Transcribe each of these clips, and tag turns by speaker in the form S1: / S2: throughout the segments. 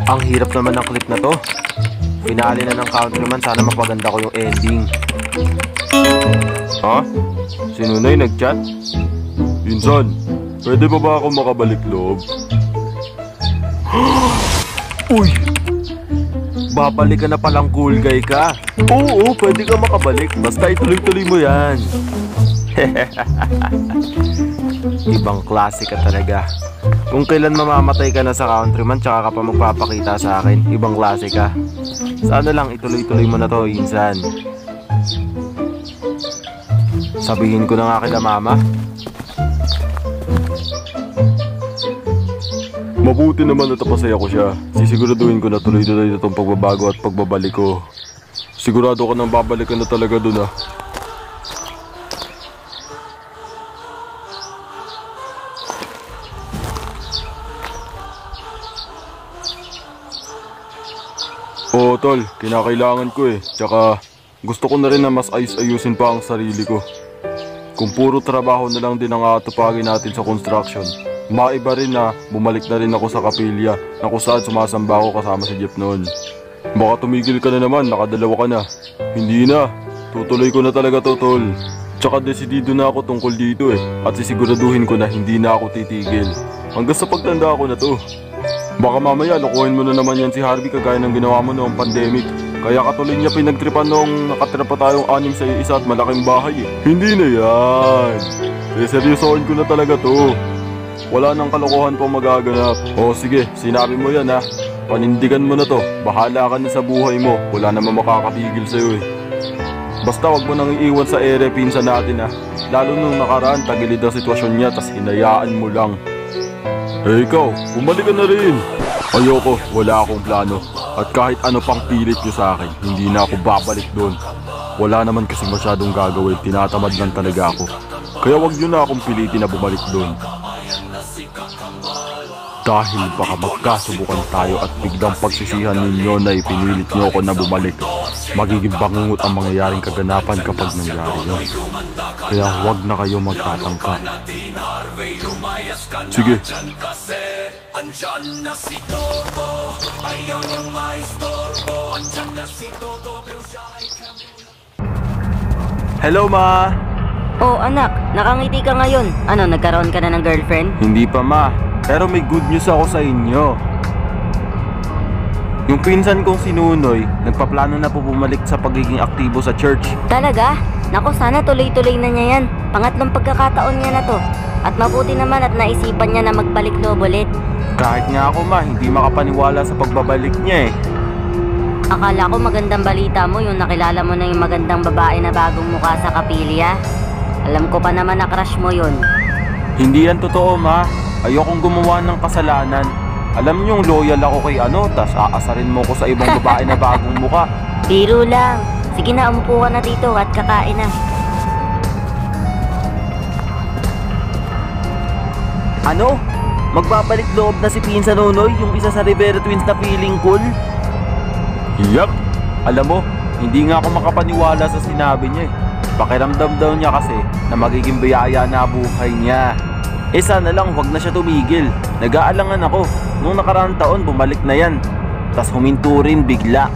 S1: Ang hirap naman ng clip na to. Finale na ng Countryman, sana mapaganda ko yung ending. Ha? Si Nunoy nag-chat? Pinsan, pwede ba ako makabalik loob? Uy! Babalik ka na palang cool guy ka. Oo, pwede ka makabalik. Basta ituloy-tuloy mo yan. Ibang klase ka talaga. Kung kailan mamamatay ka na sa Countryman, tsaka ka pa magpapakita sa akin, ibang klase ka. Sana lang ituloy-tuloy mo na to, insan. Sabihin ko na nga kila mama. Mabuti naman at napasaya ko siya. Sisiguraduhin ko na tuloy-tuloy na itong pagbabago at pagbabalik ko. Sigurado ko nang babalik ka na talaga dun ah. Oo tol, kinakailangan ko eh. Tsaka gusto ko na rin na mas ayusin pa ang sarili ko. Kung puro trabaho na lang din ang atupagin natin sa construction, maiba rin na bumalik na rin ako sa kapilya na kung saan sumasamba ako kasama si Jeff noon. Baka tumigil ka na naman, nakadalawa ka na. Hindi na, tutuloy ko na talaga to tol. Tsaka desidido na ako tungkol dito eh. At sisiguraduhin ko na hindi na ako titigil. Hanggang sa pagtanda ako na to. Baka mamaya lokohin mo na naman yan si Harvey kagaya ng ginawa mo noong pandemic. Kaya katuloy niya pinagtripan noong nakatira pa tayong 6 sa isa at malaking bahay eh. Hindi na yan. Seryosohin ko na talaga to. Wala nang kalokohan pang magaganap. O sige, sinabi mo yan ha. Panindigan mo na to. Bahala ka na sa buhay mo. Wala namang makakapigil sa'yo eh. Basta wag mo nang iiwan sa ere pinsan natin ha. Lalo nung nakaraan, tagilid ang sitwasyon niya tas hinayaan mo lang. Eh ikaw, bumalik ka na rin. Ayoko, wala akong plano. At kahit ano pang pilit nyo sa akin, hindi na ako babalik doon. Wala naman kasi masyadong gagawin, tinatamad lang talaga ako. Kaya wag nyo na akong pilitin na bumalik doon. Dahil baka magkasubukan tayo at biglang pagsisihan ninyo na ipinilit nyo ako na bumalik. Magiging bangungot ang mangyayaring kaganapan kapag nangyari yun. Kaya huwag na kayo magtatangka. Sige. Hello ma!
S2: Oh anak, nakangiti ka ngayon. Ano, nagkaroon ka na ng girlfriend?
S1: Hindi pa ma, pero may good news ako sa inyo. Yung pinsan kong si Nunoy, nagpaplano na po bumalik sa pagiging aktibo sa church.
S2: Talaga? Naku, sana tuloy-tuloy na niya yan. Pangatlong pagkakataon niya na to. At mabuti naman at naisipan niya na magbalik loob ulit.
S1: Kahit nga ako ma, hindi makapaniwala sa pagbabalik niya eh.
S2: Akala ko magandang balita mo yung nakilala mo na yung magandang babae na bagong mukha sa kapilya. Alam ko pa naman na crush mo yun.
S1: Hindi yan totoo ma. Ayokong gumawa ng kasalanan. Alam niyong loyal ako kay tas aasarin mo ko sa ibang babae na bagong mukha.
S2: Biro lang. Sige na, umupo ka na dito at kakain na.
S1: Ano? Magbabalik loob na si Pinsan Nunoy, yung isa sa Rivera Twins na feeling cool? Yup! Alam mo, hindi nga ako makapaniwala sa sinabi niya eh. Pakiramdam daw niya kasi na magiging biyaya na buhay niya. Eh sana lang huwag na siya tumigil. Nag-aalangan ako. Nung nakaraang taon bumalik na yan. Tas huminto rin bigla.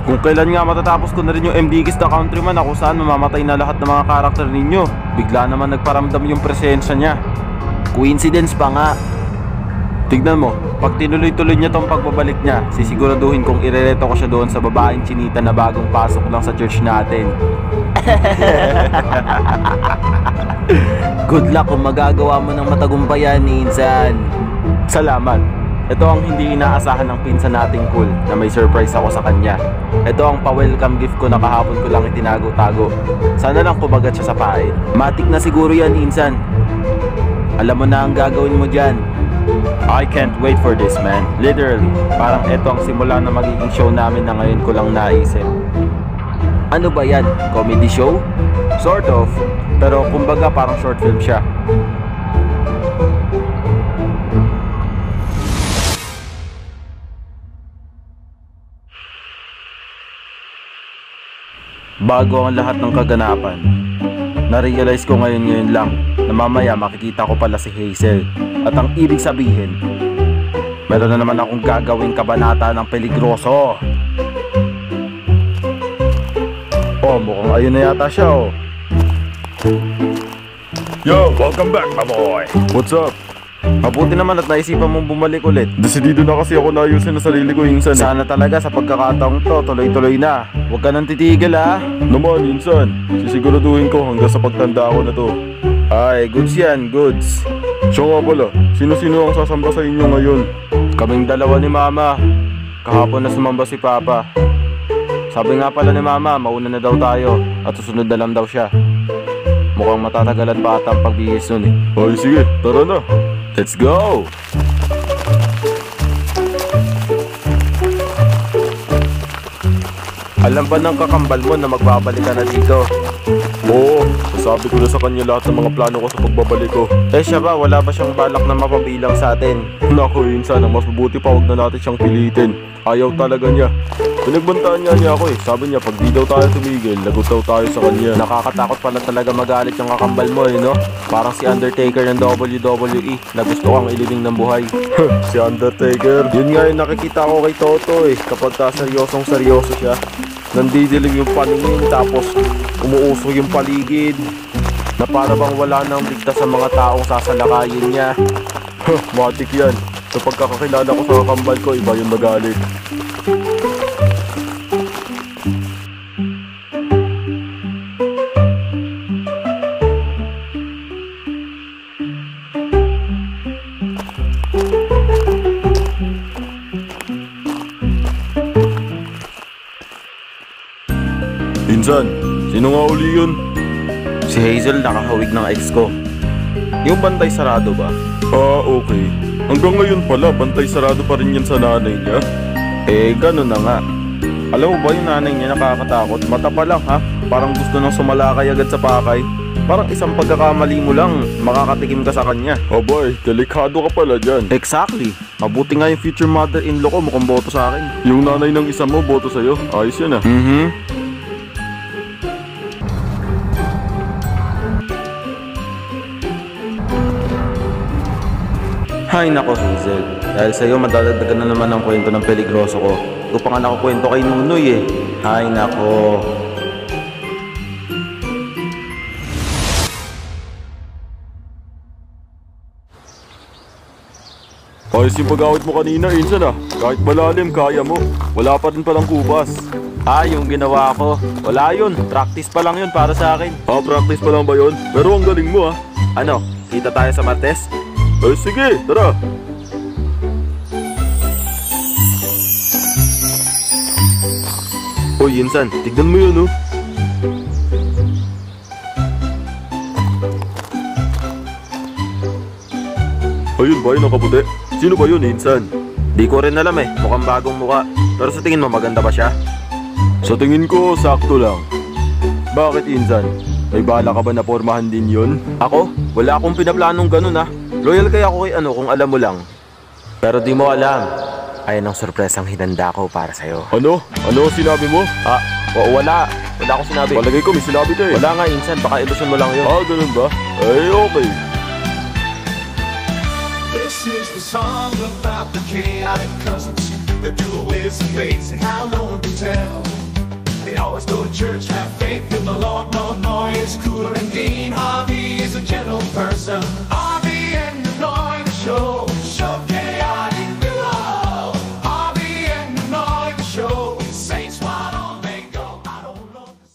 S1: Kung kailan nga matatapos ko na rin yung MDKs na Countryman na kung saan mamamatay na lahat ng mga karakter ninyo. Bigla naman nagparamdam yung presensya niya. Coincidence pa nga. Tignan mo, pag tinuloy-tuloy niya tong pagbabalik niya, sisiguraduhin kong irereto ko siya doon sa babaeng chinita na bagong pasok lang sa church natin. Good luck kung magagawa mo ng matagumpayan, Insan. Salamat. Ito ang hindi inaasahan ng pinsan nating cool na may surprise ako sa kanya. Ito ang pa-welcome gift ko na kahapon ko lang itinago-tago. Sana lang kumagat siya sa pain. Matik na siguro yan, Insan. Alam mo na ang gagawin mo dyan. I can't wait for this, man. Literally, parang ito ang simula na magiging show namin na ngayon ko lang naisip. Ano ba yan? Comedy show? Sort of. Pero kumbaga parang short film siya. Bago ang lahat ng kaganapan, na-realize ko ngayon lang na mamaya makikita ko pala si Hazel. At ang ibig sabihin, Meron na naman akong gagawing kabanata ng peligroso. Oh, mukhang ayun na yata siya, oh. Yo, welcome back, my boy. What's up? Mabuti naman at naisipan mong bumalik ulit. Desidido na kasi ako na ayusin ang sarili ko, Insan. Sana talaga sa pagkakataong to, tuloy-tuloy na. Huwag ka nang titigil, ha? Naman, Insan. Sisiguraduhin ko hanggang sa pagtanda ko na to. Ay, goods yan, goods. Siya nga pala, sino-sino ang sasamba sa inyo ngayon? Kaming dalawa ni Mama. Kahapon na sumamba si Papa. Sabi nga pala ni Mama, mauna na daw tayo at susunod na lang daw siya. Mukhang matatagalan pa ata ang pagbihis nun eh. Ay sige, tara na. Let's go! Alam ba ng kakambal mo na magbabalik ka na dito? Oo, sabi ko na sa kanya lahat ng mga plano ko sa pagbabalik ko. Eh siya ba, wala ba siyang balak na mapabilang sa atin? Naku, Insan, mas mabuti pa huwag na natin siyang pilitin. Ayaw talaga niya. Pinagbantaan niya ako eh. Sabi niya pag di daw tayo tumigil, lagot daw tayo sa kanya. Nakakatakot pala talaga magalit yung kakambal mo eh, no? Parang si Undertaker ng WWE na gusto kang ilibing ng buhay. Si Undertaker. Yun nga yung nakikita ko kay Toto eh. Kapag seryosong seryoso siya, nandidilim yung paningin tapos umuuso yung paligid na para bang wala nang ligtas sa mga taong sasalakayin niya. Matik yan. Sa pagkakakilala ko sa kakambal ko, iba yung magalit. Insan, sino nga uli yun? Si Hazel, nakahawig ng ex ko. Yung bantay sarado ba? Ah, okay. Hanggang ngayon pala, bantay sarado pa rin yan sa nanay niya? Eh, ganun na nga. Alam mo ba yung nanay niya nakakatakot? Mata pa lang ha? Parang gusto nang sumalakay agad sa pakay. Parang isang pagkakamali mo lang, makakatikim ka sa kanya. Aboy, delikado ka pala dyan. Exactly. Mabuti nga yung future mother-in-law ko mukhang boto sa akin. Yung nanay ng isa mo, boto sa'yo. Ayos yun ah. Hay nako Hazel, dahil sa'yo madadagdagan na naman ang kwento ng peligroso ko. Ito pa nga nakukwento kay Nunoy eh. Hay nako. Ayos yung pag-awit mo kanina, Insan ah. Kahit malalim, kaya mo. Wala pa rin palang kubas. Ah, yung ginawa ko. Wala yun, practice pa lang yun para sa akin. Ah, practice pa lang ba yun? Pero ang galing mo ah. Ano, kita tayo sa Martes? Eh sige, tara! Uy, Insan, tignan mo yun, oh. Ayun ba yun, nakaputi? Sino ba yun, Insan? Di ko rin alam eh, mukhang bagong muka. Pero sa tingin mo, maganda ba siya? Sa tingin ko, sakto lang. Bakit, Insan? May bala ka ba na pormahan din yun? Ako? Wala akong pinaplanong ganun ah. Loyal kaya ako kay ano kung alam mo lang. Pero di mo alam. Ayan ang sorpresang hinanda ko para sa'yo. Ano? Ano sinabi mo? Ah, wala. Wala akong sinabi. Palagay ko may sinabi ka eh. Wala nga, Insan. Baka ilusyon mo lang yun. Ah, ganun ba? Eh, okay.
S3: This is the song about the chaotic cousins that do away with some ways and how no one can tell. They always go to church, have faith in the Lord, no noise, cooler and Dean Harvey is a gentle person.